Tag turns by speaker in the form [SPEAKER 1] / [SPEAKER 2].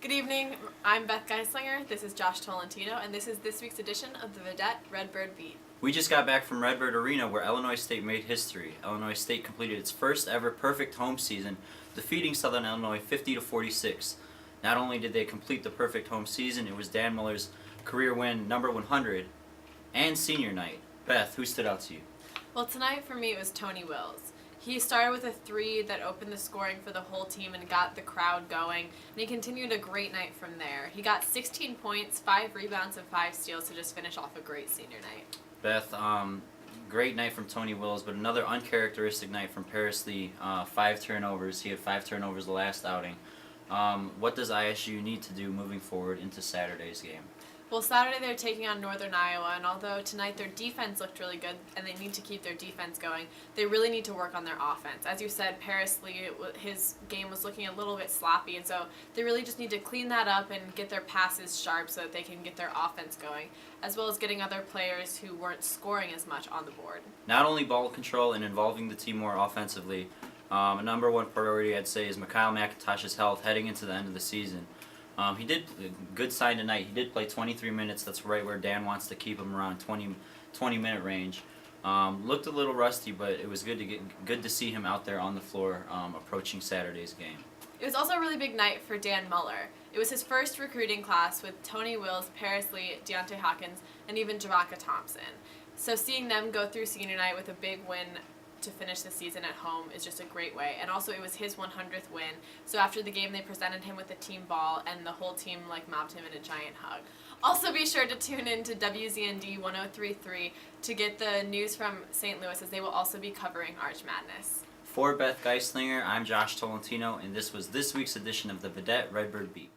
[SPEAKER 1] Good evening, I'm Beth Geistlinger, this is Josh Tolentino, and this is this week's edition of the Vidette Redbird Beat.
[SPEAKER 2] We just got back from Redbird Arena where Illinois State made history. Illinois State completed its first ever perfect home season, defeating Southern Illinois 50-46. Not only did they complete the perfect home season, it was Dan Muller's career win number 100 and senior night. Beth, who stood out to you?
[SPEAKER 1] Well, tonight for me it was Tony Wills. He started with a three that opened the scoring for the whole team and got the crowd going, and he continued a great night from there. He got 16 points, 5 rebounds, and 5 steals to just finish off a great senior night.
[SPEAKER 2] Beth, great night from Tony Wills, but another uncharacteristic night from Paris Lee. 5 turnovers. He had 5 turnovers the last outing. What does ISU need to do moving forward into Saturday's game?
[SPEAKER 1] Well, Saturday they're taking on Northern Iowa, and although tonight their defense looked really good and they need to keep their defense going, they really need to work on their offense. As you said, Paris Lee, his game was looking a little bit sloppy, and so they really just need to clean that up and get their passes sharp so that they can get their offense going, as well as getting other players who weren't scoring as much on the board.
[SPEAKER 2] Not only ball control and involving the team more offensively, a number one priority I'd say is Mikhail McIntosh's health heading into the end of the season. He did a good sign tonight. He did play 23 minutes. That's right where Dan wants to keep him around 20-minute range. Looked a little rusty, but it was good to see him out there on the floor approaching Saturday's game.
[SPEAKER 1] It was also a really big night for Dan Muller. It was his first recruiting class with Tony Wills, Paris Lee, Deontae Hawkins, and even Javaka Thompson. So seeing them go through senior night with a big win to finish the season at home is just a great way. And also it was his 100th win, so after the game they presented him with a team ball and the whole team mobbed him in a giant hug. Also be sure to tune in to WZND 103.3 to get the news from St. Louis, as they will also be covering Arch Madness.
[SPEAKER 2] For Beth Geistlinger, I'm Josh Tolentino, and this was this week's edition of the Vidette Redbird Beat.